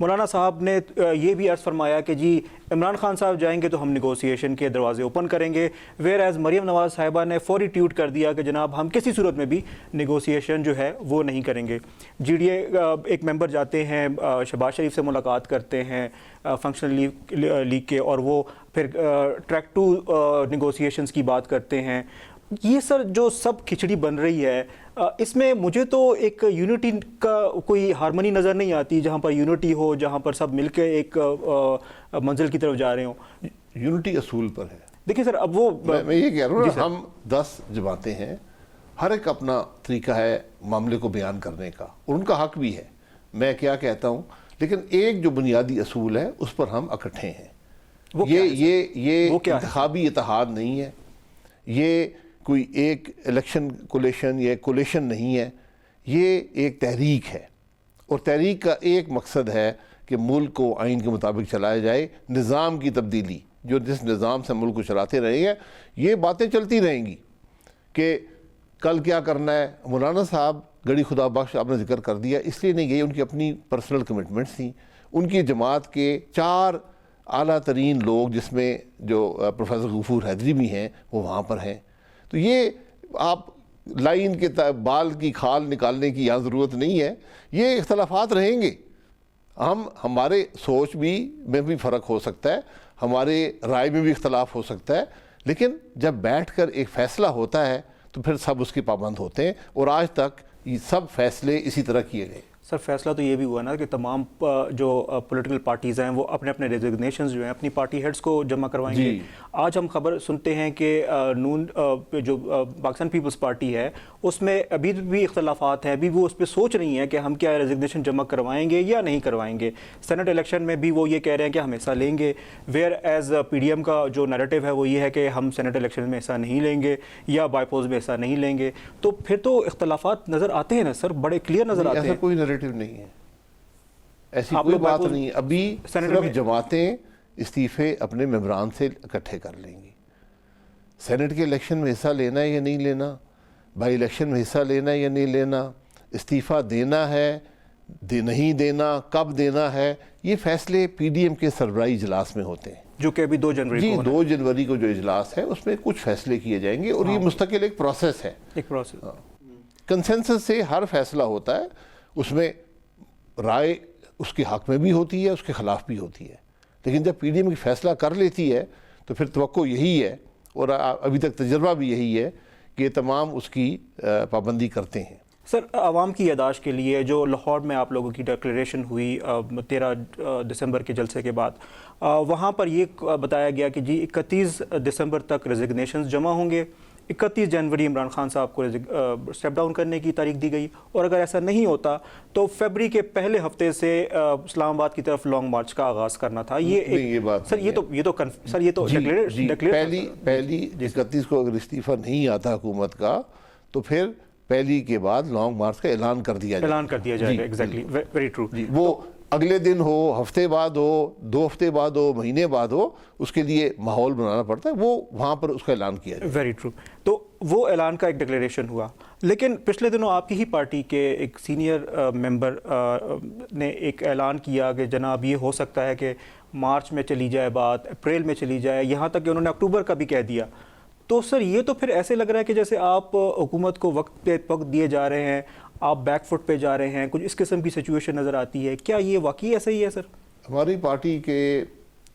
مولانا صاحب نے یہ بھی عرض فرمایا کہ جی عمران خان صاحب جائیں گے تو ہم نیگوسیشن کے دروازے اوپن کریں گے، ویئر ایز مریم نواز صاحبہ نے فوری ٹویٹ کر دیا کہ جناب ہم کسی صورت میں بھی نیگوسیشن جو ہے وہ نہیں کریں گے۔ جی ڈی اے ایک ممبر جاتے ہیں شہباز شریف سے ملاقات کرتے ہیں فنکشنل لیگ کے، اور وہ پھر ٹریک ٹو نیگوسیشنز کی بات کرتے ہیں۔ یہ سر جو سب کھچڑی بن رہی ہے اس میں مجھے تو ایک یونٹی کا کوئی ہارمنی نظر نہیں آتی، جہاں پر یونٹی ہو، جہاں پر سب مل کے ایک منزل کی طرف جا رہے ہوں۔ یونٹی اصول پر ہے۔ دیکھیں سر اب وہ میں یہ کہہ رہا ہوں نا، ہم 10 جماعتیں ہیں، ہر ایک اپنا طریقہ ہے معاملے کو بیان کرنے کا، اور ان کا حق بھی ہے میں کیا کہتا ہوں، لیکن ایک جو بنیادی اصول ہے اس پر ہم اکٹھے ہیں۔ یہ انتخابی اتحاد نہیں ہے، یہ کوئی ایک الیکشن کولیشن یا کولیشن نہیں ہے، یہ ایک تحریک ہے، اور تحریک کا ایک مقصد ہے کہ ملک کو آئین کے مطابق چلایا جائے، نظام کی تبدیلی، جو جس نظام سے ملک کو چلاتے رہے ہیں یہ باتیں چلتی رہیں گی کہ کل کیا کرنا ہے۔ مولانا صاحب گڑی خدا بخش آپ نے ذکر کر دیا، اس لیے نہیں گئی، ان کی اپنی پرسنل کمٹمنٹس تھیں، ان کی جماعت کے 4 اعلیٰ ترین لوگ جس میں جو پروفیسر غفور حیدری بھی ہیں وہ وہاں پر ہیں۔ تو یہ آپ لائن کے بال کی کھال نکالنے کی یہاں ضرورت نہیں ہے، یہ اختلافات رہیں گے، ہمارے سوچ میں بھی فرق ہو سکتا ہے، ہمارے رائے میں بھی اختلاف ہو سکتا ہے، لیکن جب بیٹھ کر ایک فیصلہ ہوتا ہے تو پھر سب اس کے پابند ہوتے ہیں، اور آج تک یہ سب فیصلے اسی طرح کیے گئے۔ سر فیصلہ تو یہ بھی ہوا نا کہ تمام جو پولیٹیکل پارٹیز ہیں وہ اپنے اپنے ریزگنیشنز جو ہیں اپنی پارٹی ہیڈز کو جمع کروائیں گے۔ آج ہم خبر سنتے ہیں کہ نون جو پاکستان پیپلز پارٹی ہے اس میں ابھی بھی اختلافات ہیں، ابھی وہ اس پہ سوچ رہی ہیں کہ ہم کیا ریزگنیشن جمع کروائیں گے یا نہیں کروائیں گے۔ سینٹ الیکشن میں بھی وہ یہ کہہ رہے ہیں کہ ہم حصہ لیں گے، whereas P D M کا جو نیریٹو ہے وہ یہ ہے کہ ہم سینٹ الیکشن میں حصہ نہیں لیں گے یا بائی پوز میں حصہ نہیں لیں گے۔ تو پھر تو اختلافات نظر آتے ہیں نا سر، بڑے کلیئر نظر آتے ہیں۔ ایسا کوئی نیریٹو نہیں ہے، ایسی کوئی بات نہیں ہے، ابھی صرف جماعتیں استعفے اپنے ممبران سے اکٹھے کر لیں گی۔ سینٹ کے الیکشن میں حصہ لینا ہے یا نہیں لینا، بائی الیکشن میں حصہ لینا ہے یا نہیں لینا، استعفیٰ دینا ہے نہیں دینا، کب دینا ہے، یہ فیصلے پی ڈی ایم کے سربراہی اجلاس میں ہوتے ہیں، جو کہ ابھی 2 جنوری کو 2 جنوری کو جو اجلاس ہے اس میں کچھ فیصلے کیے جائیں گے، اور یہ مستقل ایک پروسیس ہے، ایک پروسیس کنسنسس سے ہر فیصلہ ہوتا ہے، اس میں رائے اس کے حق میں بھی ہوتی ہے، اس کے خلاف بھی ہوتی ہے، لیکن جب پی ڈی ایم کی فیصلہ کر لیتی ہے تو پھر توقع یہی ہے، اور ابھی تک تجربہ بھی یہی ہے کہ تمام اس کی پابندی کرتے ہیں۔ سر عوام کی یادداشت کے لیے جو لاہور میں آپ لوگوں کی ڈکلیریشن ہوئی 13 دسمبر کے جلسے کے بعد، وہاں پر یہ بتایا گیا کہ جی 31 دسمبر تک ریزگنیشنز جمع ہوں گے، 31 جنوری عمران خان صاحب کو اسٹیپ ڈاؤن کرنے کی تاریخ دی گئی، اور اگر ایسا نہیں ہوتا تو فیبری کے پہلے ہفتے سے اسلام آباد کی طرف لانگ مارچ کا آغاز کرنا تھا۔ یہ بات سر یہ تو پہلی 31 کو اگر استعفیٰ نہیں آتا حکومت کا تو پھر پہلی کے بعد لانگ مارچ کا اعلان کر دیا جائے گا۔ Exactly, very true. وہ اگلے دن ہو، ہفتے بعد ہو، 2 ہفتے بعد ہو، مہینے بعد ہو، اس کے لیے ماحول بنانا پڑتا ہے، وہ وہاں پر اس کا اعلان کیا جائے۔ Very true. تو وہ اعلان کا ایک ڈکلیریشن ہوا، لیکن پچھلے دنوں آپ کی ہی پارٹی کے ایک سینئر ممبر نے ایک اعلان کیا کہ جناب یہ ہو سکتا ہے کہ مارچ میں چلی جائے بات، اپریل میں چلی جائے، یہاں تک کہ انہوں نے اکتوبر کا بھی کہہ دیا۔ تو سر یہ تو پھر ایسے لگ رہا ہے کہ جیسے آپ حکومت کو وقت پہ وقت دیے جا رہے ہیں، آپ بیک فٹ پہ جا رہے ہیں، کچھ اس قسم کی سچویشن نظر آتی ہے۔ کیا یہ واقعی ایسا ہی ہے سر؟ ہماری پارٹی کے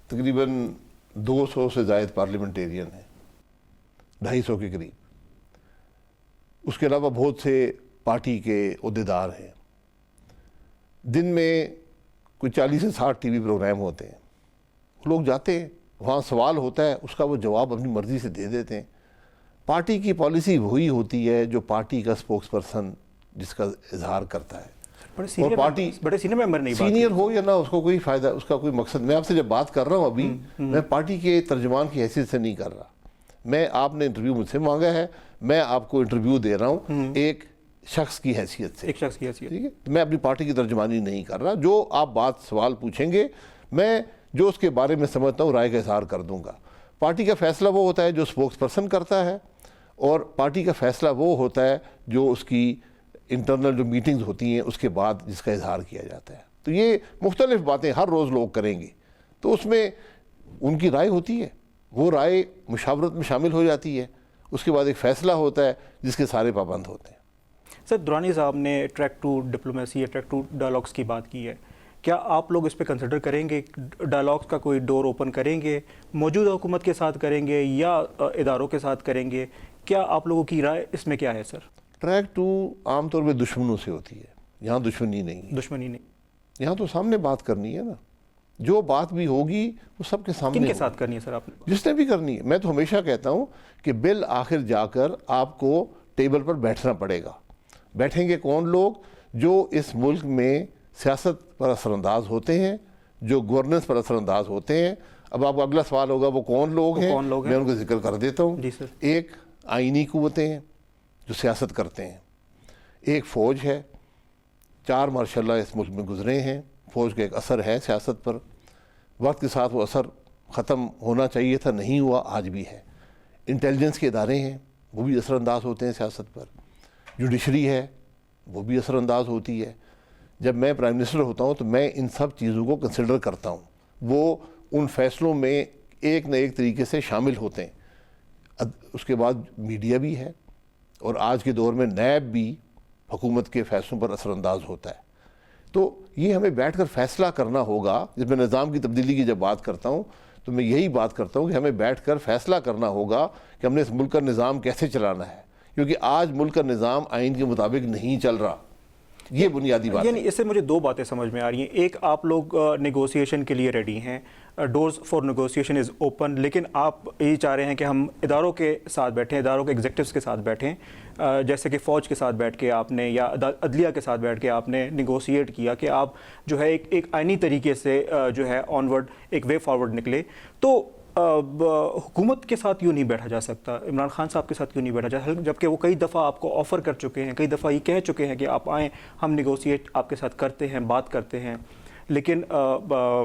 تقریباً 200 سے زائد پارلیمنٹیرین ہیں، 250 کے قریب، اس کے علاوہ بہت سے پارٹی کے عہدیدار ہیں، دن میں کوئی 40 سے 60 ٹی وی پروگرام ہوتے ہیں، لوگ جاتے ہیں، وہاں سوال ہوتا ہے، اس کا وہ جواب اپنی مرضی سے دے دیتے ہیں۔ پارٹی کی پالیسی وہی ہوتی ہے جو پارٹی کا سپوکس پرسن جس کا اظہار کرتا ہے، اور پارٹی بڑے سینئر ممبر نہیں، سینئر ہو یا نہ، اس کو کوئی فائدہ، اس کا کوئی مقصد، میں آپ سے جب بات کر رہا ہوں ابھی، میں پارٹی کے ترجمان کی حیثیت سے نہیں کر رہا، آپ نے انٹرویو مجھ سے مانگا ہے، میں آپ کو انٹرویو دے رہا ہوں ایک شخص کی حیثیت سے، ٹھیک ہے، میں اپنی پارٹی کی ترجمانی نہیں کر رہا، جو آپ سوال پوچھیں گے میں جو اس کے بارے میں سمجھتا ہوں رائے کا اظہار کر دوں گا۔ پارٹی کا فیصلہ وہ ہوتا ہے جو سپوکس پرسن کرتا ہے، اور پارٹی کا فیصلہ وہ ہوتا ہے جو اس کی انٹرنل جو میٹنگز ہوتی ہیں اس کے بعد جس کا اظہار کیا جاتا ہے۔ تو یہ مختلف باتیں ہر روز لوگ کریں گے، تو اس میں ان کی رائے ہوتی ہے، وہ رائے مشاورت میں شامل ہو جاتی ہے، اس کے بعد ایک فیصلہ ہوتا ہے جس کے سارے پابند ہوتے ہیں۔ سر، درانی صاحب نے ٹریک ٹو ڈپلومیسی یا ٹریک ٹو ڈائلاگس کی بات کی ہے، کیا آپ لوگ اس پہ کنسیڈر کریں گے، ڈائلاگس کا کوئی ڈور اوپن کریں گے، موجودہ حکومت کے ساتھ کریں گے یا اداروں کے ساتھ کریں گے؟ کیا آپ لوگوں کی رائے اس میں کیا ہے سر؟ ٹریک ٹو عام طور پہ دشمنوں سے ہوتی ہے، یہاں دشمنی نہیں ہے، دشمنی نہیں، یہاں تو سامنے بات کرنی ہے نا، جو بات بھی ہوگی وہ سب کے سامنے کن کے ہوگی، ساتھ کرنی ہے سر آپ نے؟ جس نے بھی کرنی ہے۔ میں تو ہمیشہ کہتا ہوں کہ بالآخر جا کر آپ کو ٹیبل پر بیٹھنا پڑے گا۔ بیٹھیں گے کون لوگ؟ جو اس ملک میں سیاست پر اثر انداز ہوتے ہیں، جو گورننس پر اثر انداز ہوتے ہیں۔ اب آپ کا اگلا سوال ہوگا وہ کون لوگ ہیں؟ میں ان کو ذکر کر دیتا ہوں۔ جی سر۔ ایک آئینی قوتیں ہیں جو سیاست کرتے ہیں، ایک فوج ہے، 4 ماشاء اللہ اس ملک میں گزرے ہیں، فوج کا ایک اثر ہے سیاست پر، وقت کے ساتھ وہ اثر ختم ہونا چاہیے تھا، نہیں ہوا، آج بھی ہے۔ انٹیلیجنس کے ادارے ہیں، وہ بھی اثر انداز ہوتے ہیں سیاست پر۔ جوڈیشری ہے، وہ بھی اثر انداز ہوتی ہے۔ جب میں پرائم منسٹر ہوتا ہوں تو میں ان سب چیزوں کو کنسیڈر کرتا ہوں، وہ ان فیصلوں میں ایک نہ ایک طریقے سے شامل ہوتے ہیں۔ اس کے بعد میڈیا بھی ہے، اور آج کے دور میں نیب بھی حکومت کے فیصلوں پر اثر انداز ہوتا ہے۔ تو یہ ہمیں بیٹھ کر فیصلہ کرنا ہوگا۔ جب میں نظام کی تبدیلی کی جب بات کرتا ہوں تو میں یہی بات کرتا ہوں کہ ہمیں بیٹھ کر فیصلہ کرنا ہوگا کہ ہم نے اس ملک کا نظام کیسے چلانا ہے، کیونکہ آج ملک کا نظام آئین کے مطابق نہیں چل رہا۔ یہ بنیادی بات ہے۔ یعنی اس سے مجھے 2 باتیں سمجھ میں آ رہی ہیں۔ ایک، آپ لوگ نیگوسیشن کے لیے ریڈی ہیں، doors for negotiation is open, لیکن آپ یہ چاہ رہے ہیں کہ ہم اداروں کے ساتھ بیٹھیں، اداروں کے ایگزیکٹوز کے ساتھ بیٹھیں، جیسے کہ فوج کے ساتھ بیٹھ کے آپ نے یا عدلیہ کے ساتھ بیٹھ کے آپ نے نیگوسیٹ کیا کہ آپ جو ہے ایک آئینی طریقے سے جو ہے آنورڈ ایک وے فارورڈ نکلے۔ تو حکومت کے ساتھ یوں نہیں بیٹھا جا سکتا، عمران خان صاحب کے ساتھ کیوں نہیں بیٹھا جا سکتا، جبکہ وہ کئی دفعہ آپ کو آفر کر چکے ہیں، کئی دفعہ یہ کہہ چکے ہیں کہ آپ آئیں، ہم نیگوسیٹ آپ کے ساتھ کرتے ہیں، بات کرتے ہیں۔ لیکن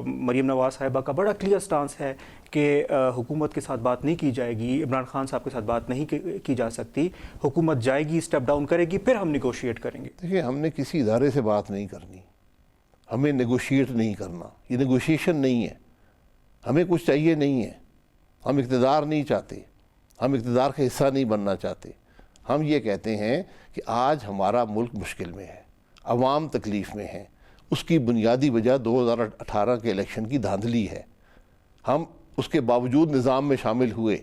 مریم نواز صاحبہ کا بڑا کلیئر سٹانس ہے کہ حکومت کے ساتھ بات نہیں کی جائے گی، عمران خان صاحب کے ساتھ بات نہیں کی جا سکتی، حکومت جائے گی، اسٹیپ ڈاؤن کرے گی، پھر ہم نیگوشیٹ کریں گے۔ دیکھیں، ہم نے کسی ادارے سے بات نہیں کرنی، ہمیں نیگوشیٹ نہیں کرنا، یہ نیگوشیشن نہیں ہے، ہمیں کچھ چاہیے نہیں ہے، ہم اقتدار نہیں چاہتے، ہم اقتدار کا حصہ نہیں بننا چاہتے۔ ہم یہ کہتے ہیں کہ آج ہمارا ملک مشکل میں ہے، عوام تکلیف میں ہے، اس کی بنیادی وجہ 2018 کے الیکشن کی دھاندلی ہے۔ ہم اس کے باوجود نظام میں شامل ہوئے،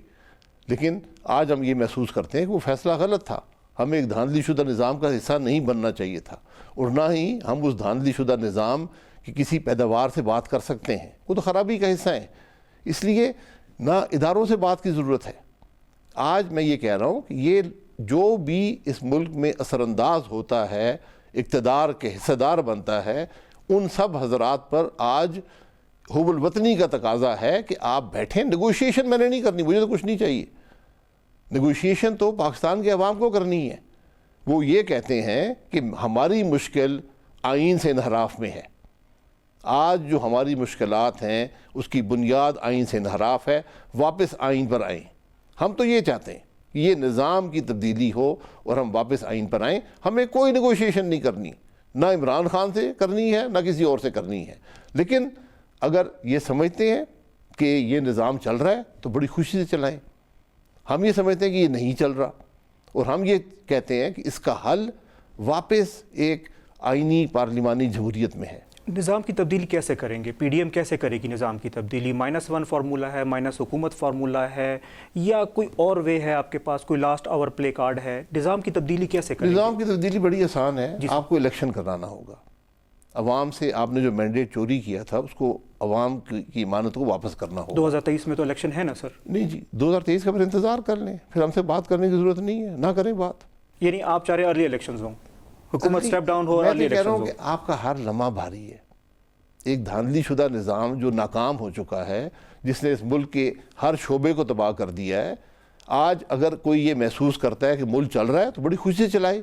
لیکن آج ہم یہ محسوس کرتے ہیں کہ وہ فیصلہ غلط تھا، ہمیں ایک دھاندلی شدہ نظام کا حصہ نہیں بننا چاہیے تھا، اور نہ ہی ہم اس دھاندلی شدہ نظام کی کسی پیداوار سے بات کر سکتے ہیں، وہ تو خرابی کا حصہ ہے۔ اس لیے نہ اداروں سے بات کی ضرورت ہے۔ آج میں یہ کہہ رہا ہوں کہ یہ جو بھی اس ملک میں اثر انداز ہوتا ہے، اقتدار کے حصہ دار بنتا ہے، ان سب حضرات پر آج حب الوطنی کا تقاضا ہے کہ آپ بیٹھیں۔ نیگوشیشن میں نے نہیں کرنی، مجھے تو کچھ نہیں چاہیے، نیگوشیشن تو پاکستان کے عوام کو کرنی ہے۔ وہ یہ کہتے ہیں کہ ہماری مشکل آئین سے انحراف میں ہے، آج جو ہماری مشکلات ہیں اس کی بنیاد آئین سے انحراف ہے، واپس آئین پر آئیں۔ ہم تو یہ چاہتے ہیں کہ یہ نظام کی تبدیلی ہو اور ہم واپس آئین پر آئیں۔ ہمیں کوئی نیگوشیشن نہیں کرنی، نہ عمران خان سے کرنی ہے نہ کسی اور سے کرنی ہے، لیکن اگر یہ سمجھتے ہیں کہ یہ نظام چل رہا ہے تو بڑی خوشی سے چلائیں۔ ہم یہ سمجھتے ہیں کہ یہ نہیں چل رہا، اور ہم یہ کہتے ہیں کہ اس کا حل واپس ایک آئینی پارلیمانی جمہوریت میں ہے۔ نظام کی تبدیلی کیسے کریں گے؟ پی ڈی ایم کیسے کرے گی نظام کی تبدیلی؟ -1 فارمولہ ہے، مائنس حکومت فارمولہ ہے، یا کوئی اور وے ہے آپ کے پاس؟ کوئی لاسٹ آور پلے کارڈ ہے؟ نظام کی تبدیلی کیسے کریں گے؟ نظام کی تبدیلی بڑی آسان ہے، آپ کو الیکشن کرانا ہوگا۔ عوام سے آپ نے جو مینڈیٹ چوری کیا تھا اس کو، عوام کی امانت کو واپس کرنا ہوگا۔ 2023 میں تو الیکشن ہے نا سر؟ نہیں جی، 2023 کا پھر انتظار کر لیں، پھر ہم سے بات کرنے کی ضرورت نہیں ہے، نہ کریں بات۔ یعنی آپ چاہ رہے ارلی الیکشنز ہوں، حکومت اسٹیپ ڈاؤن ہو، میں ارلی یہ کہہ رہا ہوں الیکشنز کہ آپ کا ہر لمحہ بھاری ہے۔ ایک دھاندلی شدہ نظام جو ناکام ہو چکا ہے، جس نے اس ملک کے ہر شعبے کو تباہ کر دیا ہے، آج اگر کوئی یہ محسوس کرتا ہے کہ ملک چل رہا ہے تو بڑی خوشی سے چلائے۔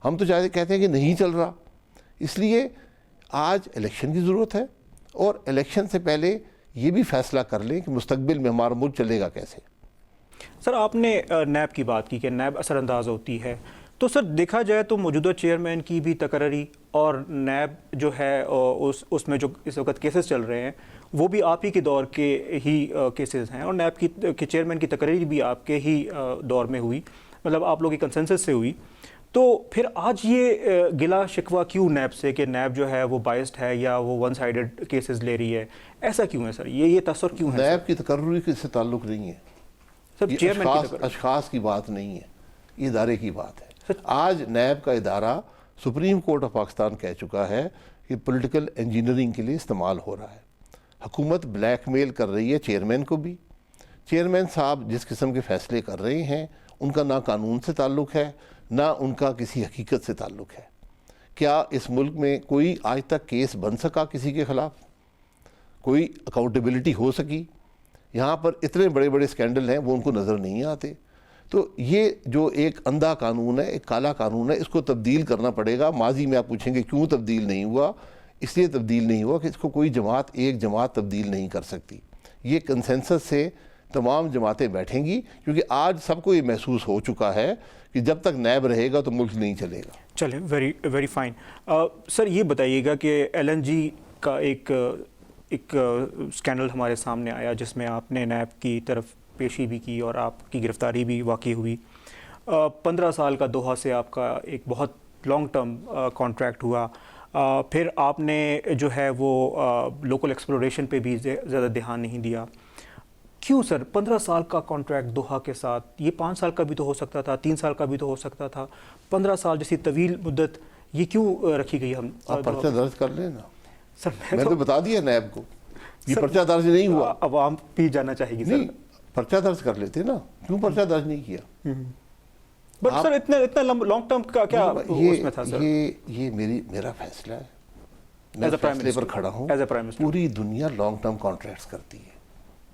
ہم تو کہتے ہیں کہ نہیں چل رہا۔ اس لیے آج الیکشن کی ضرورت ہے، اور الیکشن سے پہلے یہ بھی فیصلہ کر لیں کہ مستقبل میں ہمارا ملک چلے گا کیسے۔ سر، آپ نے نیب کی بات کی کہ نیب اثر انداز ہوتی ہے، تو سر دیکھا جائے تو موجودہ چیئرمین کی بھی تقرری اور نیب جو ہے اس میں جو اس وقت کیسز چل رہے ہیں وہ بھی آپ ہی کے دور کے ہی کیسز ہیں، اور نیب کی چیئرمین کی تقرری بھی آپ کے ہی دور میں ہوئی، مطلب آپ لوگوں کی کنسنسس سے ہوئی. تو پھر آج یہ گلا شکوہ کیوں نیب سے کہ نیب جو ہے وہ بائسڈ ہے یا وہ ون سائیڈڈ کیسز لے رہی ہے؟ ایسا کیوں ہے سر؟ یہ تاثر کیوں ہے؟ نیب کی تقرری کے سے تعلق نہیں ہے، سر یہ چیئرمین کی تقرری اشخاص کی بات نہیں ہے، یہ ادارے کی بات ہے. آج نیب کا ادارہ سپریم کورٹ آف پاکستان کہہ چکا ہے کہ پولیٹیکل انجینئرنگ کے لیے استعمال ہو رہا ہے. حکومت بلیک میل کر رہی ہے چیئرمین کو بھی. چیئرمین صاحب جس قسم کے فیصلے کر رہے ہیں ان کا نہ قانون سے تعلق ہے نہ ان کا کسی حقیقت سے تعلق ہے. کیا اس ملک میں کوئی آج تک کیس بن سکا کسی کے خلاف؟ کوئی اکاؤنٹیبلٹی ہو سکی؟ یہاں پر اتنے بڑے بڑے اسکینڈل ہیں وہ ان کو نظر نہیں آتے. تو یہ جو ایک اندھا قانون ہے، ایک کالا قانون ہے، اس کو تبدیل کرنا پڑے گا. ماضی میں آپ پوچھیں گے کیوں تبدیل نہیں ہوا؟ اس لیے تبدیل نہیں ہوا کہ اس کو کوئی جماعت، ایک جماعت تبدیل نہیں کر سکتی. یہ کنسنسس سے تمام جماعتیں بیٹھیں گی، کیونکہ آج سب کو یہ محسوس ہو چکا ہے کہ جب تک نیب رہے گا تو ملک نہیں چلے گا. چلیں، ویری فائن. سر یہ بتائیے گا کہ ایل این جی کا ایک اسکینڈل ہمارے سامنے آیا جس میں آپ نے نیب کی طرف پیشی بھی کی اور آپ کی گرفتاری بھی واقع ہوئی. 15 سال کا دوحہ سے آپ کا ایک بہت لانگ ٹرم کانٹریکٹ ہوا. پھر آپ نے جو ہے وہ لوکل ایکسپلوریشن پہ بھی زیادہ دھیان نہیں دیا. کیوں سر 15 سال کا کانٹریکٹ دوحہ کے ساتھ؟ یہ 5 سال کا بھی تو ہو سکتا تھا، 3 سال کا بھی تو ہو سکتا تھا. 15 سال جیسی طویل مدت یہ کیوں رکھی گئی؟ ہم آپ پرچہ درج کر لیں نا. سر میں تو بتا دیا نیب کو یہ پرچہ درج نہیں ہوا. عوام بھی جاننا چاہے گی سر. نہیں، پرچہ درج کر لیتے نا، کیوں پرچہ درج نہیں کیا؟ بٹ سر اتنا لانگ ٹرم کا کیا اس میں تھا سر؟ یہ میرا فیصلہ ہے، میں فیصلے پر کھڑا ہوں. پوری دنیا لانگ ٹرم کانٹریکٹس کرتی ہے،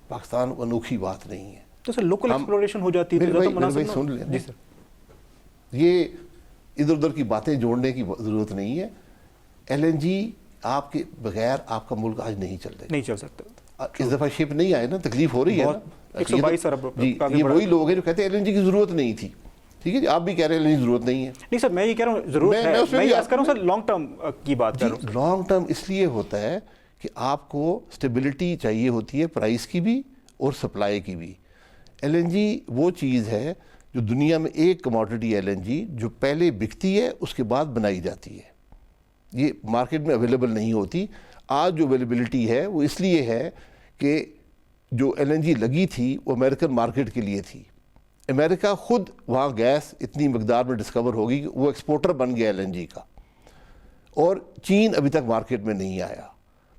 پاکستان انوکھی بات نہیں ہے. تو سر لوکل ایکسپلوریشن ہو جاتی ہے میرے بھائی سن لیں. جی سر، یہ ادھر ادھر کی باتیں جوڑنے کی ضرورت نہیں ہے. ایل این جی آپ کے بغیر آپ کا ملک آج نہیں چل رہا، نہیں چل سکتا. اس دفعہ شپ نہیں آئے نا، تکلیف ہو رہی ہے نا. 122 ارب. جی، یہ وہی لوگ ہیں جو کہتے ہیں ایل این جی کی ضرورت نہیں تھی. ٹھیک ہے جی، آپ بھی کہہ رہے ہیں ایل این جی ضرورت نہیں ہے. نہیں سر، میں یہ کہہ رہا ہوں ضرورت ہے، میں یہ عرض کر رہا ہوں سر لانگ ٹرم کی بات کر رہا ہوں. لانگ ٹرم اس لیے ہوتا ہے کہ آپ کو اسٹیبلٹی چاہیے ہوتی ہے، پرائس کی بھی اور سپلائی کی بھی. ایل این جی وہ چیز ہے جو دنیا میں ایک کموڈٹی ایل این جی جو پہلے بکتی ہے اس کے بعد بنائی جاتی ہے. یہ مارکیٹ میں اویلیبل نہیں ہوتی. آج جو اویلیبلٹی ہے وہ اس لیے ہے کہ جو ایل این جی لگی تھی وہ امریکن مارکیٹ کے لیے تھی. امریکہ خود وہاں گیس اتنی مقدار میں ڈسکور ہوگی کہ وہ ایکسپورٹر بن گیا ایل این جی کا، اور چین ابھی تک مارکیٹ میں نہیں آیا.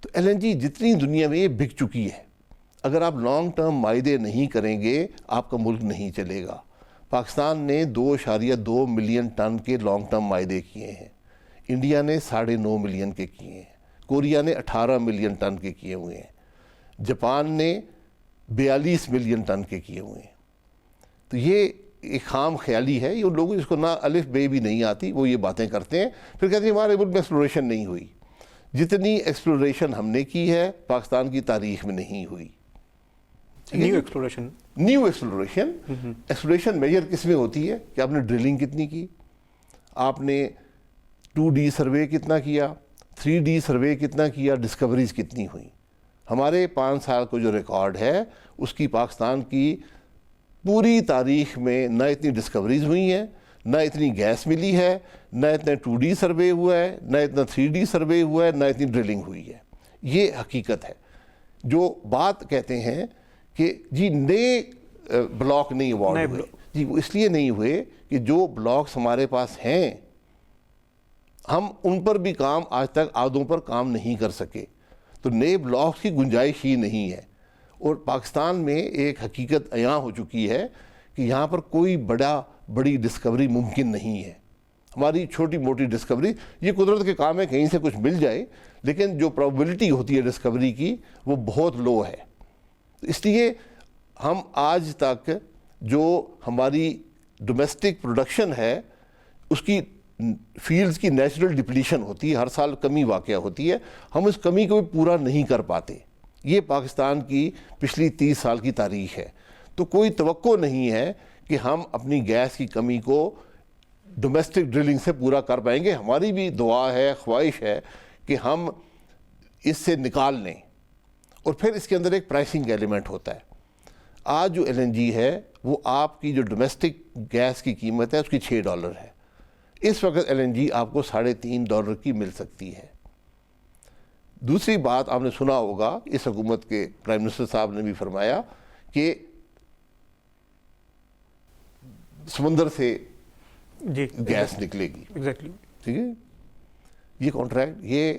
تو ایل این جی جتنی دنیا میں یہ بک چکی ہے. اگر آپ لانگ ٹرم معاہدے نہیں کریں گے آپ کا ملک نہیں چلے گا. پاکستان نے 2.2 ملین ٹن کے لانگ ٹرم معاہدے کیے ہیں. انڈیا نے 9.5 ملین کے کیے ہیں. کوریا نے 18 ملین ٹن کے کیے ہوئے ہیں. جاپان نے 42 ملین ٹن کے کیے ہوئے ہیں. تو یہ ایک خام خیالی ہے. یہ لوگوں جس کو نہ الف بے بھی نہیں آتی وہ یہ باتیں کرتے ہیں، پھر کہتے ہیں ہمارے ملک میں ایکسپلوریشن نہیں ہوئی. جتنی ایکسپلوریشن ہم نے کی ہے پاکستان کی تاریخ میں نہیں ہوئی. نیو ایکسپلوریشن ایکسپلوریشن میجر کس میں ہوتی ہے کہ آپ نے ڈرلنگ کتنی کی، آپ نے 2D سروے کتنا کیا، 3D سروے کتنا کیا، ڈسکوریز کتنی ہوئی. ہمارے 5 سال کو جو ریکارڈ ہے اس کی پاکستان کی پوری تاریخ میں نہ اتنی ڈسکوریز ہوئی ہیں، نہ اتنی گیس ملی ہے، نہ اتنا 2D سروے ہوا ہے، نہ اتنا 3D سروے ہوا ہے، نہ اتنی ڈرلنگ ہوئی ہے. یہ حقیقت ہے. جو بات کہتے ہیں کہ جی نئے بلاک نہیں ایوارڈ ہوئے، جی وہ اس لیے نہیں ہوئے کہ جو بلاکس ہمارے پاس ہیں ہم ان پر بھی کام آج تک آدھوں پر کام نہیں کر سکے. تو نئے بلاکس کی گنجائش ہی نہیں ہے. اور پاکستان میں ایک حقیقت عیاں ہو چکی ہے کہ یہاں پر کوئی بڑی ڈسکوری ممکن نہیں ہے. ہماری چھوٹی موٹی ڈسکوری یہ قدرت کے کام ہے، کہیں سے کچھ مل جائے، لیکن جو پروبیبلٹی ہوتی ہے ڈسکوری کی وہ بہت لو ہے. اس لیے ہم آج تک جو ہماری ڈومیسٹک پروڈکشن ہے اس کی فیلڈز کی نیچرل ڈپلیشن ہوتی ہے، ہر سال کمی واقع ہوتی ہے، ہم اس کمی کو بھی پورا نہیں کر پاتے. یہ پاکستان کی پچھلی 30 سال کی تاریخ ہے. تو کوئی توقع نہیں ہے کہ ہم اپنی گیس کی کمی کو ڈومیسٹک ڈرلنگ سے پورا کر پائیں گے. ہماری بھی دعا ہے, خواہش ہے کہ ہم اس سے نکال لیں. اور پھر اس کے اندر ایک پرائسنگ ایلیمنٹ ہوتا ہے. آج جو ایل این جی ہے وہ آپ کی جو ڈومیسٹک گیس کی قیمت ہے اس کی $6 ہے. اس وقت ایل این جی آپ کو $3.5 کی مل سکتی ہے. دوسری بات آپ نے سنا ہوگا, اس حکومت کے پرائم منسٹر صاحب نے بھی فرمایا کہ سمندر سے جی گیس نکلے گی. ایگزیکٹلی. ٹھیک ہے, یہ کانٹریکٹ یہ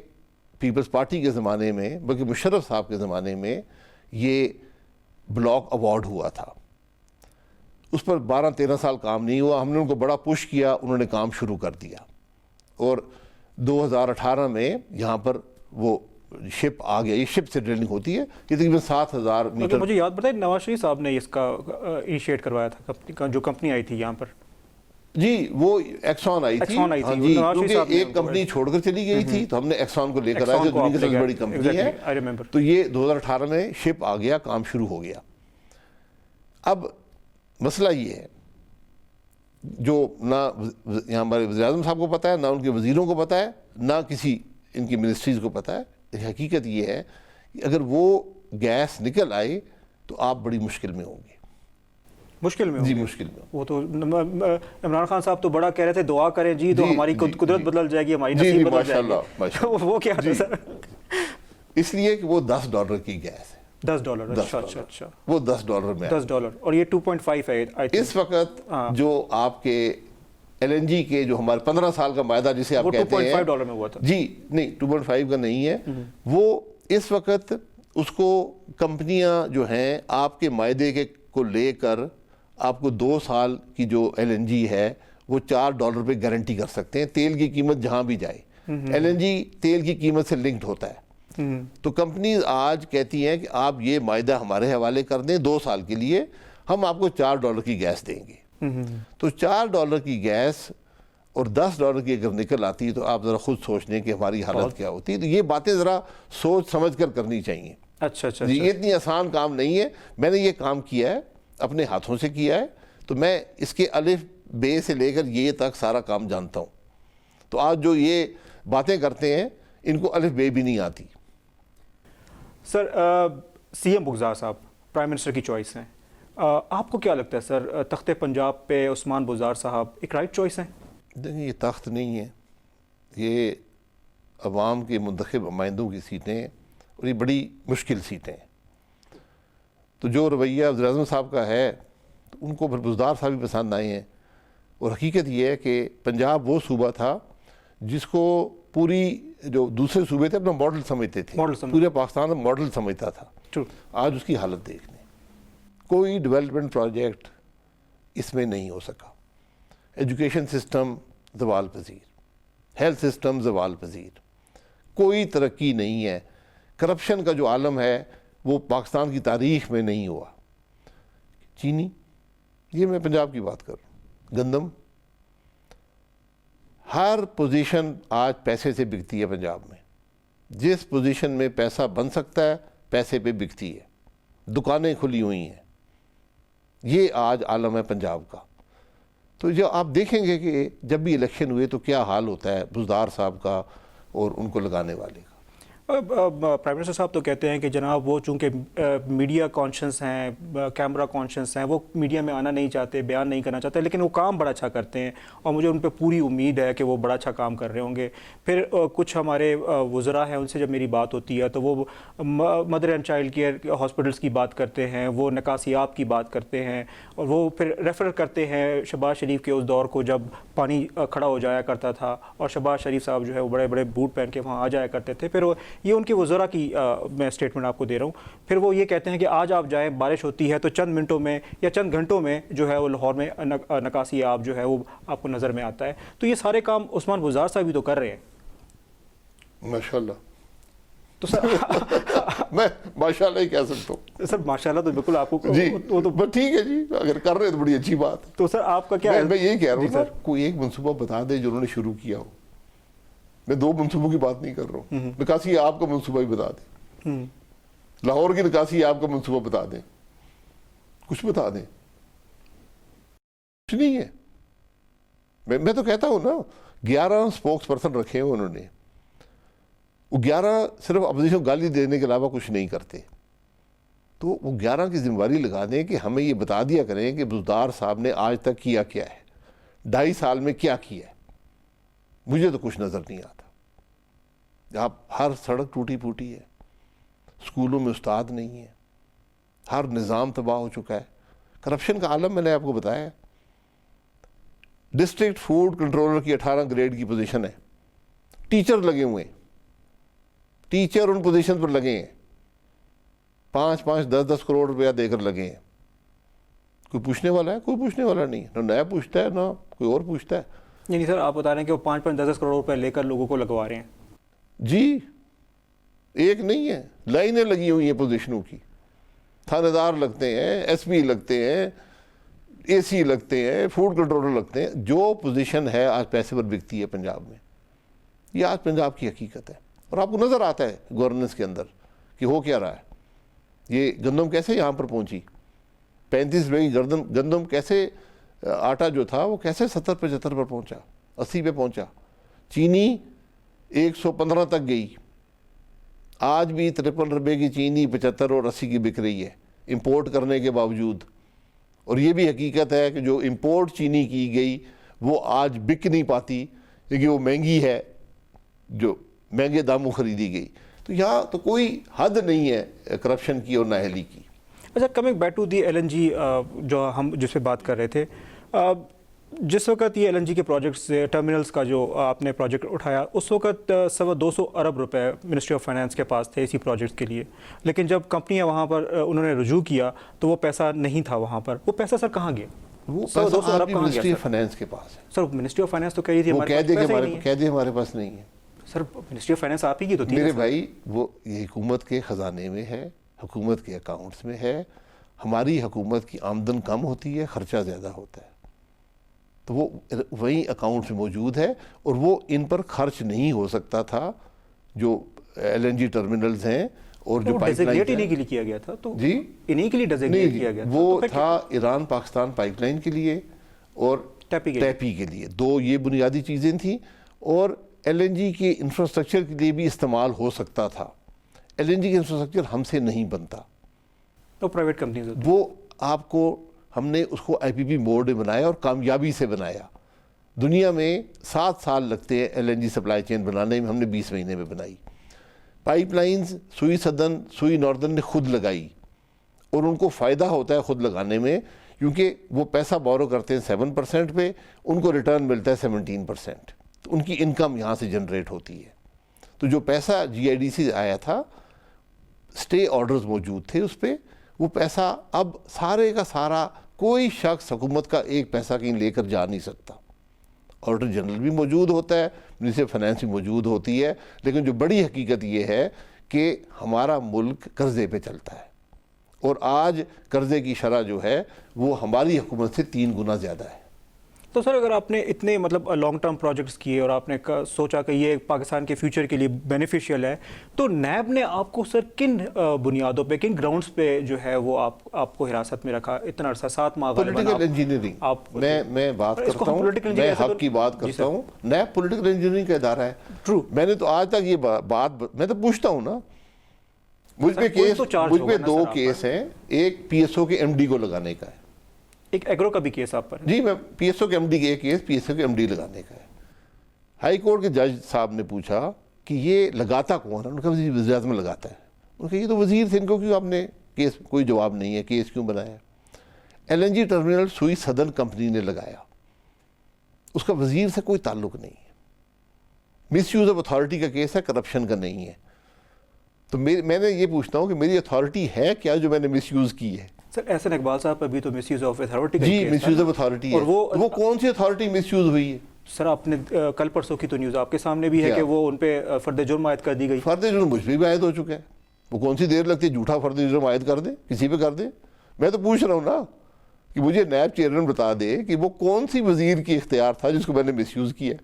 پیپلز پارٹی کے زمانے میں, بلکہ مشرف صاحب کے زمانے میں یہ بلاک ایوارڈ ہوا تھا. اس پر 12-13 سال کام نہیں ہوا. ہم نے ان کو بڑا پش کیا, انہوں نے کام شروع کر دیا. اور 2018 میں یہاں پر وہ شپ آ گیا. یہ شپ سے ڈرلنگ ہوتی ہے, یہ تقریباً 7,000 میٹر. مجھے یاد پڑتا ہے نواز شریف صاحب نے اس کا انیشیٹ کروایا تھا, کمپنی کا جو کمپنی آئی تھی یہاں پر. جی وہ ایکسون آئی تھی. ایکسون آئی تھی. ہاں جی, کیونکہ ایک کمپنی چھوڑ کر چلی گئی تھی تو ہم نے ایکسون کو لے کر آیا, جو دنیا کی سب سے بڑی کمپنی ہے. تو یہ 2018 میں شپ آ گیا, کام شروع ہو گیا. اب مسئلہ یہ ہے, جو نہ یہاں ہمارے وزیر اعظم صاحب کو پتہ ہے, نہ ان کے وزیروں کو پتہ ہے, نہ کسی ان کی منسٹریز کو پتہ ہے. حقیقت یہ ہے کہ اگر وہ گیس نکل آئے تو آپ بڑی مشکل میں ہوں گے. مشکل میں جی مشکل میں. وہ تو عمران خان صاحب تو بڑا کہہ رہے تھے دعا کریں جی تو ہماری قدرت بدل جائے گی, ہماری نصیب بدل جائے گی. وہ کیا ہے سر؟ اس لیے کہ وہ $10 کی گیس ہے. $10. اچھا. وہ $10 میں $10 اور یہ 2.5 ہے اس وقت. جو آپ کے ایل این جی کے جو ہمارے 15 سال کا معاہدہ جسے آپ کہتے ہیں, $2.5 میں ہوا تھا. جی نہیں 2.5 کا نہیں ہے. وہ اس وقت اس کو کمپنیاں جو ہیں آپ کے معاہدے کے کو لے کر آپ کو 2 سال کی جو ایل این جی ہے وہ $4 پہ گارنٹی کر سکتے ہیں, تیل کی قیمت جہاں بھی جائے. ایل این جی تیل کی قیمت سے لنکڈ ہوتا ہے. تو کمپنیز آج کہتی ہیں کہ آپ یہ معاہدہ ہمارے حوالے کر دیں 2 سال کے لیے, ہم آپ کو $4 کی گیس دیں گے. تو $4 کی گیس اور $10 کی اگر نکل آتی تو آپ ذرا خود سوچ لیں کہ ہماری حالت کیا ہوتی. تو یہ باتیں ذرا سوچ سمجھ کر کرنی چاہیے. اچھا. یہ اتنی آسان کام نہیں ہے. میں نے یہ کام کیا ہے, اپنے ہاتھوں سے کیا ہے, تو میں اس کے الف بے سے لے کر یہ تک سارا کام جانتا ہوں. تو آج جو یہ باتیں کرتے ہیں ان کو الف بے بھی نہیں آتی. سر سی ایم بگزار صاحب پرائم منسٹر کی چوائس ہیں, آپ کو کیا لگتا ہے سر تخت پنجاب پہ عثمان بزدار صاحب ایک رائٹ چوائس ہیں؟ دیکھیں یہ تخت نہیں ہے, یہ عوام کے منتخب نمائندوں کی سیٹیں اور یہ بڑی مشکل سیٹیں ہیں. تو جو رویہ وزیر اعظم صاحب کا ہے تو ان کو پھر بزدار صاحب بھی پسند آئے ہیں. اور حقیقت یہ ہے کہ پنجاب وہ صوبہ تھا جس کو پوری جو دوسرے صوبے تھے اپنا ماڈل سمجھتے تھے, پورے پاکستان میں ماڈل سمجھتا تھا. آج اس کی حالت دیکھ لیں, کوئی ڈیولپمنٹ پروجیکٹ اس میں نہیں ہو سکا. ایجوکیشن سسٹم زوال پذیر, ہیلتھ سسٹم زوال پذیر, کوئی ترقی نہیں ہے. کرپشن کا جو عالم ہے وہ پاکستان کی تاریخ میں نہیں ہوا. چینی, یہ میں پنجاب کی بات کر رہا ہوں, گندم, ہر پوزیشن آج پیسے سے بکتی ہے پنجاب میں. جس پوزیشن میں پیسہ بن سکتا ہے پیسے پہ بکتی ہے, دکانیں کھلی ہوئی ہیں. یہ آج عالم ہے پنجاب کا. تو جو آپ دیکھیں گے کہ جب بھی الیکشن ہوئے تو کیا حال ہوتا ہے بزدار صاحب کا اور ان کو لگانے والے کا. پرائم منسٹر صاحب تو کہتے ہیں کہ جناب وہ چونکہ میڈیا کانشنس ہیں, کیمرہ کانشنس ہیں, وہ میڈیا میں آنا نہیں چاہتے, بیان نہیں کرنا چاہتے, لیکن وہ کام بڑا اچھا کرتے ہیں اور مجھے ان پہ پوری امید ہے کہ وہ بڑا اچھا کام کر رہے ہوں گے. پھر کچھ ہمارے وزراء ہیں ان سے جب میری بات ہوتی ہے تو وہ mother and child care hospitals کی بات کرتے ہیں, وہ نکاسیاب کی بات کرتے ہیں, اور وہ پھر ریفر کرتے ہیں شہباز شریف کے اس دور کو جب پانی کھڑا ہو جایا کرتا تھا اور شہباز شریف صاحب جو ہے وہ بڑے بڑے بوٹ پہن کے وہاں آ جایا کرتے تھے. پھر یہ ان کے وزراء کی میں اسٹیٹمنٹ آپ کو دے رہا ہوں. پھر وہ یہ کہتے ہیں کہ آج آپ جائیں, بارش ہوتی ہے تو چند منٹوں میں یا چند گھنٹوں میں جو ہے وہ لاہور میں نکاسی آب جو ہے وہ آپ کو نظر میں آتا ہے. تو یہ سارے کام عثمان بزدار صاحب بھی تو کر رہے ہیں. ماشاءاللہ. تو سر میں ماشاءاللہ ہی کہہ سکتا ہوں. سر ماشاءاللہ تو بالکل آپ کو جی وہ تو ٹھیک ہے جی, اگر کر رہے ہیں تو بڑی اچھی بات ہے. تو سر آپ کا کیا ہے؟ میں یہی کہہ رہا ہوں سر, کوئی ایک منصوبہ بتا دے جو انہوں نے شروع کیا ہو. میں 2 منصوبوں کی بات نہیں کر رہا ہوں. نکاسی آپ کا منصوبہ ہی بتا دیں, لاہور کی نکاسی آپ کا منصوبہ بتا دیں, کچھ بتا دیں. کچھ نہیں ہے. میں تو کہتا ہوں نا 11 اسپوکس پرسن رکھے ہیں انہوں نے, وہ 11 صرف اپوزیشن کو گالی دینے کے علاوہ کچھ نہیں کرتے. تو وہ 11 کی ذمہ داری لگا دیں کہ ہمیں یہ بتا دیا کریں کہ بزدار صاحب نے آج تک کیا کیا ہے, 2.5 سال میں کیا کیا ہے. مجھے تو کچھ نظر نہیں آتا. آپ ہر سڑک ٹوٹی پھوٹی ہے, اسکولوں میں استاد نہیں ہے, ہر نظام تباہ ہو چکا ہے. کرپشن کا عالم میں نے آپ کو بتایا ہے. ڈسٹرکٹ فوڈ کنٹرولر کی 18 گریڈ کی پوزیشن ہے, ٹیچر لگے ہوئے ہیں, ٹیچر ان پوزیشن پر لگے ہیں, 5-5, 10-10 کروڑ روپیہ دے کر لگے ہیں. کوئی پوچھنے والا ہے؟ کوئی پوچھنے والا نہیں. نہ نیا پوچھتا ہے نہ کوئی اور پوچھتا ہے. یعنی سر آپ بتا رہے ہیں کہ وہ 5-5, 10-10 کروڑ روپے لے کر لوگوں کو لگوا رہے ہیں. جی, ایک نہیں ہے, لائنیں لگی ہوئی ہیں پوزیشنوں کی. تھانے دار لگتے ہیں, ایس پی لگتے ہیں, اے سی لگتے ہیں, فوڈ کنٹرولر لگتے ہیں. جو پوزیشن ہے آج پیسے پر بکتی ہے پنجاب میں, یہ آج پنجاب کی حقیقت ہے. اور آپ کو نظر آتا ہے گورننس کے اندر کہ ہو کیا رہا ہے. یہ گندم کیسے یہاں پر پہنچی, 35 روپے کی گندم کیسے, آٹا جو تھا وہ کیسے 70-75 پر پہنچا, 80 پہ پہنچا. چینی 115 تک گئی. آج بھی 53 روپے کی چینی 75 اور 80 کی بک رہی ہے امپورٹ کرنے کے باوجود. اور یہ بھی حقیقت ہے کہ جو امپورٹ چینی کی گئی وہ آج بک نہیں پاتی کیونکہ وہ مہنگی ہے, جو مہنگے داموں خریدی گئی. تو یہاں تو کوئی حد نہیں ہے کرپشن کی اور نااہلی کی. اچھا, coming back to the LNG جو ہم جس پہ بات کر رہے تھے, جس وقت یہ LNG کے پروجیکٹس ٹرمینلز کا جو آپ نے پروجیکٹ اٹھایا اس وقت 250 ارب روپے منسٹری آف فائنانس کے پاس تھے اسی پروجیکٹ کے لیے. لیکن جب کمپنیاں وہاں پر انہوں نے رجوع کیا تو وہ پیسہ نہیں تھا وہاں پر. وہ پیسہ سر کہاں گیا؟ وہ پیسہ آج بھی منسٹری آف فائنانس کے پاس ہے. سر منسٹری آف فائنانس تو کہہ رہی تھی ہمارے پاس نہیں ہے. سر منسٹری آف فائنانس آپ ہی کی تو تھی میرے بھائی. وہ یہ حکومت کے خزانے میں ہے, حکومت کے اکاؤنٹس میں ہے. ہماری حکومت کی آمدن کم ہوتی ہے, خرچہ زیادہ ہوتا ہے, تو وہ وہی اکاؤنٹس میں موجود ہے. اور وہ ان پر خرچ نہیں ہو سکتا تھا جو LNG ٹرمینلز ہیں اور جو پائپ لائن انہیں کے لیے کیا گیا تھا. تو جی انہیں کے لیے ڈیزگنیٹ کیا گیا تھا. وہ تھا ایران پاکستان پائپ لائن کے لیے اور ٹیپی کے لیے. 2 یہ بنیادی چیزیں تھیں. اور LNG کے انفراسٹرکچر کے لیے بھی استعمال ہو سکتا تھا. LNG کا انفراسٹرکچر ہم سے نہیں بنتا, تو پرائیویٹ کمپنیز ہوتی. وہ آپ کو ہم نے اس کو IPP موڈ میں بنایا اور کامیابی سے بنایا. دنیا میں 7 سال لگتے ہیں LNG سپلائی چین بنانے میں, ہم نے 20 مہینے میں بنائی. پائپ لائنز سوئی سدرن سوئی ناردرن نے خود لگائی, اور ان کو فائدہ ہوتا ہے خود لگانے میں کیونکہ وہ پیسہ بورو کرتے ہیں 7% پہ, ان کو ریٹرن ملتا ہے 17%. تو ان کی انکم یہاں سے جنریٹ ہوتی ہے. تو جو پیسہ GID سے آیا تھا, سٹے آرڈرز موجود تھے اس پہ, وہ پیسہ اب سارے کا سارا کوئی شخص حکومت کا ایک پیسہ کہیں لے کر جا نہیں سکتا. آڈیٹر جنرل بھی موجود ہوتا ہے, منسٹری آف فائنانس بھی موجود ہوتی ہے. لیکن جو بڑی حقیقت یہ ہے کہ ہمارا ملک قرضے پہ چلتا ہے, اور آج قرضے کی شرح جو ہے وہ ہماری حکومت سے 3 گنا زیادہ ہے. تو سر اگر آپ نے اتنے مطلب لانگ ٹرم پروجیکٹس کیے اور آپ نے سوچا کہ یہ پاکستان کے فیوچر کے لیے بینیفیشیل ہے, تو نیب نے آپ کو سر کن بنیادوں پہ, کن گراؤنڈس پہ جو ہے وہ آپ کو حراست میں رکھا اتنا عرصہ, 7 ماہ؟ پولیٹیکل انجینئرنگ میں بات کرتا ہوں, میں حق کی بات کرتا ہوں. نیب پولیٹیکل انجینئرنگ کا ادارہ ہے. ٹرو. میں نے تو آج تک یہ بات میں تو پوچھتا ہوں نا, مجھ پہ 2 کیس ہیں. ایک PSO کے MD کو لگانے کا ہے, ایک ایگرو کا بھی کیس آپ پر. جی, میں PSO کے MD کے ایک کیس PSO کے MD لگانے کا ہے. ہائی کورٹ کے جج صاحب نے پوچھا کہ یہ لگاتا کون ہے؟ انہوں نے کہا وزیر اعظم لگاتا ہے. انہوں نے کہا یہ تو وزیر تھے, ان کو کیوں آپ نے کیس, کوئی جواب نہیں ہے, کیس کیوں بنایا؟ LNG ٹرمینل سوئی سدرن کمپنی نے لگایا, اس کا وزیر سے کوئی تعلق نہیں ہے. مس یوز آف اتھارٹی کا کیس ہے, کرپشن کا نہیں ہے. تو میں نے یہ پوچھتا ہوں کہ میری اتھارٹی ہے کیا جو میں نے مس یوز کی ہے؟ سر احسن اقبال صاحب پر بھی تو مس یوز آف اتھارٹی کا جی, مس یوز آف اتھارٹی ہے. وہ کون سی اتھارٹی مس یوز ہوئی ہے؟ سر آپ نے کل پرسوں کی تو نیوز آپ کے سامنے بھی ہے کہ وہ ان پہ فرد جرم عائد کر دی گئی. فرد جرم مجھ پہ بھی عائد ہو چکا ہے. وہ کون سی دیر لگتی ہے جھوٹا فرد جرم عائد کر دیں, کسی پہ کر دیں. میں تو پوچھ رہا ہوں نا کہ مجھے نیب چیئرمین بتا دے کہ وہ کون سی وزیر کی اختیار تھا جس کو میں نے مس یوز کیا.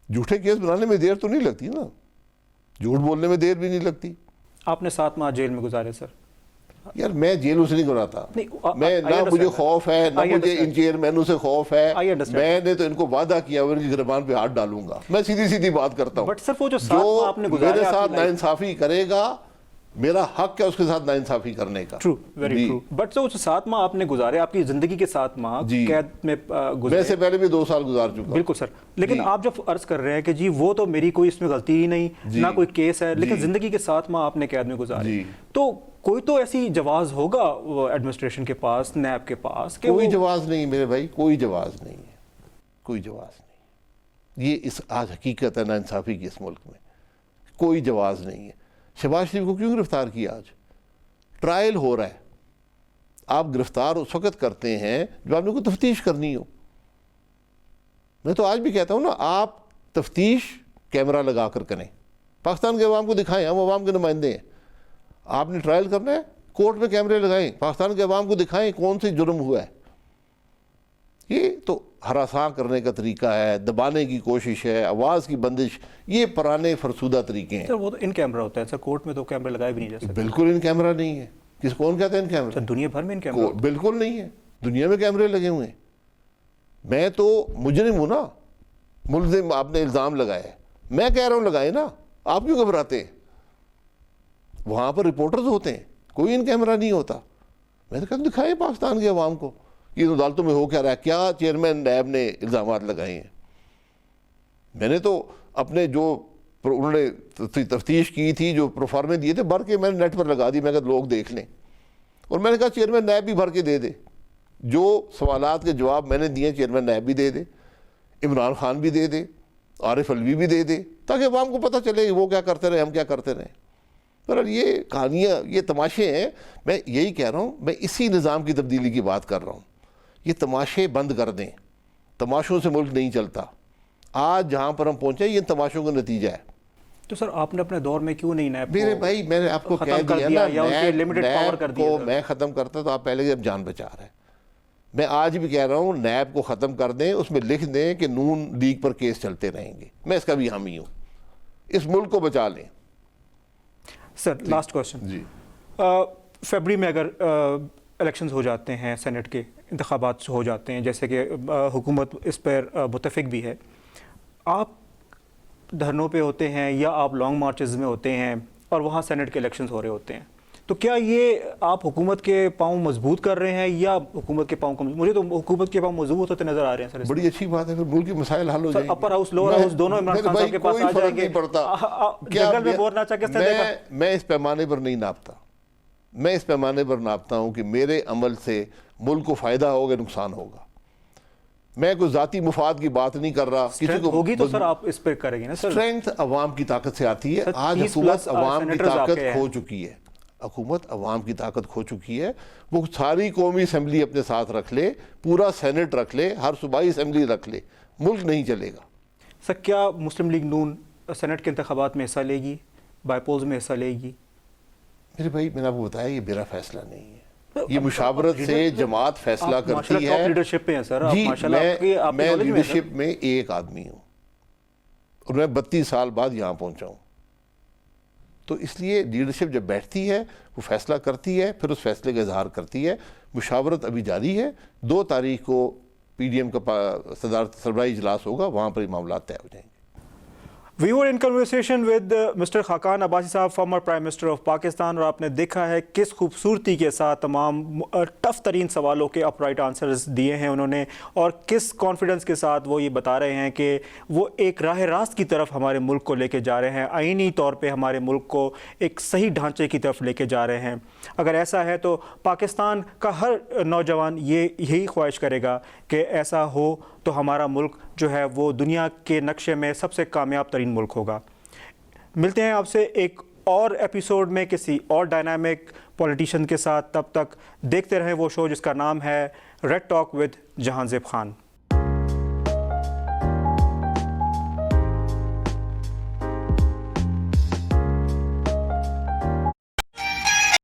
جھوٹے کیس بنانے میں دیر تو نہیں لگتی نا, جھوٹ بولنے میں دیر بھی نہیں لگتی. آپ نے 7 ماہ جیل میں گزارے سر, یار میں جیلوں سے نہیں گھبراتا، میں نہ مجھے خوف ہے نہ مجھے ان چیئرمینوں سے خوف ہے، میں نے تو ان کو وعدہ کیا ان کی گربان پہ ہاتھ ڈالوں گا، میں سیدھی سیدھی بات کرتا ہوں. بٹ صرف وہ جو میرے ساتھ ناانصافی کرے گا میرا حق ہے اس کے ساتھ ناانصافی کرنے کا. True, very true. بٹ جو 7 ماہ آپ نے گزارے، آپ کی زندگی کے 7 ماہ قید میں گزارے، میں سے پہلے بھی 2 سال گزار چکا. بالکل سر. لیکن آپ جب عرض کر رہے ہیں کہ جی وہ تو میری کوئی اس میں غلطی ہی نہیں، نہ کوئی کیس ہے، لیکن زندگی کے 7 ماہ آپ نے قید میں گزارے، تو کوئی تو ایسی جواز ہوگا ایڈمنسٹریشن کے پاس، نیب کے پاس؟ کوئی جواز نہیں میرے بھائی، کوئی جواز نہیں ہے، کوئی جواز نہیں. یہ اس آج حقیقت ہے ناانصافی کی اس ملک میں، کوئی جواز نہیں ہے. شہباز شریف کو کیوں گرفتار کیا؟ آج ٹرائل ہو رہا ہے. آپ گرفتار اس وقت کرتے ہیں جو آپ نے کوئی تفتیش کرنی ہو. میں تو آج بھی کہتا ہوں نا، آپ تفتیش کیمرہ لگا کر کریں، پاکستان کے عوام کو دکھائیں، ہم عوام کے نمائندے ہیں. آپ نے ٹرائل کرنا ہے، کورٹ میں کیمرے لگائیں، پاکستان کے عوام کو دکھائیں کون سی جرم ہوا ہے. یہ تو ہراساں کرنے کا طریقہ ہے، دبانے کی کوشش ہے، آواز کی بندش، یہ پرانے فرسودہ طریقے ہیں. سر وہ تو ان کیمرہ ہوتا ہے سر، کورٹ میں تو کیمرے لگائے بھی نہیں جا سکتے. بالکل ان کیمرہ نہیں ہے. کون کہتا ہے ان کیمرہ؟ دنیا بھر میں ان کیمرہ بالکل نہیں ہے. دنیا میں کیمرے لگے ہوئے ہیں. میں تو مجرم ہوں نا، ملزم آپ نے الزام لگایا ہے، میں کہہ رہا ہوں لگائے نا، آپ کیوں گھبراتے ہیں؟ وہاں پر رپورٹرز ہوتے ہیں، کوئی ان کیمرہ نہیں ہوتا. میں تو کہتا ہوں دکھائیں پاکستان کے عوام کو یہ عدالتوں میں ہو کیا رہا ہے، کیا چیئرمین نیب نے الزامات لگائے ہیں. میں نے تو اپنے جو انہوں نے تفتیش کی تھی، جو پروفارمے دیے تھے، بھر کے میں نے نیٹ پر لگا دی. میں کہا لوگ دیکھ لیں، اور میں نے کہا چیئرمین نیب بھی بھر کے دے دے، جو سوالات کے جواب میں نے دیے چیئرمین نیب بھی دے دے، عمران خان بھی دے دے، عارف علوی بھی دے دے، تاکہ عوام کو پتہ چلے وہ کیا کرتے رہے، ہم کیا کرتے رہے. پر یہ کہانیاں، یہ تماشے ہیں. میں یہی کہہ رہا ہوں، میں اسی نظام کی تبدیلی کی بات کر رہا ہوں. یہ تماشے بند کر دیں، تماشوں سے ملک نہیں چلتا. آج جہاں پر ہم پہنچے یہ تماشوں کا نتیجہ ہے. تو سر آپ نے اپنے دور میں کیوں نہیں نیب میرے بھائی میں نے آپ کو کہہ دیا نا، نیب کو میں ختم کرتا تو آپ پہلے جب جان بچا رہے ہیں. میں آج بھی کہہ رہا ہوں نیب کو ختم کر دیں، اس میں لکھ دیں کہ نون لیگ پر کیس چلتے رہیں گے. میں اس کا بھی حامی ہوں. اس ملک کو بچا لیں. سر لاسٹ کوشچن، جی فیبری میں اگر الیکشنز ہو جاتے ہیں، سینٹ کے انتخابات ہو جاتے ہیں، جیسے کہ حکومت اس پر متفق بھی ہے، آپ دھرنوں پہ ہوتے ہیں یا آپ لانگ مارچز میں ہوتے ہیں اور وہاں سینٹ کے الیکشنز ہو رہے ہوتے ہیں، تو کیا یہ آپ حکومت کے پاؤں مضبوط کر رہے ہیں یا حکومت کے پاؤں کمزور؟ مجھے تو حکومت کے پاؤں مضبوط ہوتے نظر آ رہے ہیں سر. بڑی اچھی بات ہے، پھر ملک کے مسائل حل ہو جائیں گے. اپر ہاؤس لوور ہاؤس دونوں عمران خان صاحب کے پاس آ جائیں گے. جنگل میں بور نہ چکے. میں اس پیمانے پر نہیں ناپتا. میں اس پیمانے پر ناپتا ہوں کہ میرے عمل سے ملک کو فائدہ ہوگا نقصان ہوگا. میں کوئی ذاتی مفاد کی بات نہیں کر رہا. کسی کو ہوگی تو سر آپ اس پہ کریں گے نا سر. اسٹرینتھ عوام کی طاقت سے آتی ہے. آج حکومت عوام کی طاقت کھو چکی ہے. حکومت عوام کی طاقت کھو چکی ہے. وہ ساری قومی اسمبلی اپنے ساتھ رکھ لے، پورا سینٹ رکھ لے، ہر صوبائی اسمبلی رکھ لے، ملک نہیں چلے گا. سر کیا مسلم لیگ نون سینٹ کے انتخابات میں حصہ لے گی، بائی پولز میں حصہ لے گی؟ میرے بھائی میں نے آپ کو بتایا یہ میرا فیصلہ نہیں ہے. یہ مشاورت سے جماعت فیصلہ کرتی ہے. لیڈرشپ پہ ہیں سر. جی میں لیڈرشپ میں ایک آدمی ہوں اور میں 32 سال بعد یہاں پہنچا ہوں. تو اس لیے لیڈرشپ جب بیٹھتی ہے وہ فیصلہ کرتی ہے، پھر اس فیصلے کا اظہار کرتی ہے. مشاورت ابھی جاری ہے. 2 تاریخ کو پی ڈی ایم کا صدارت سربراہی اجلاس ہوگا، وہاں پر یہ معاملات طے ہو جائیں گے. We were in conversation with Mr. Khaqan Abbasi صاحب, former Prime Minister of Pakistan, اور آپ نے دیکھا ہے کس خوبصورتی کے ساتھ تمام ٹف ترین سوالوں کے اپ رائٹ آنسرز دیے ہیں انہوں نے, اور کس کانفیڈنس کے ساتھ وہ یہ بتا رہے ہیں کہ وہ ایک راہ راست کی طرف ہمارے ملک کو لے کے جا رہے ہیں, آئینی طور پہ ہمارے ملک کو ایک صحیح ڈھانچے کی طرف لے کے جا رہے ہیں. اگر ایسا ہے تو پاکستان کا ہر نوجوان یہی خواہش کرے گا کہ ایسا ہو تو ہمارا ملک جو ہے وہ دنیا کے نقشے میں سب سے کامیاب ترین ملک ہوگا. ملتے ہیں آپ سے ایک اور ایپیسوڈ میں کسی اور ڈائنامک پولیٹیشین کے ساتھ. تب تک دیکھتے رہیں وہ شو جس کا نام ہے ریڈ ٹاک ود جہان زیب خان.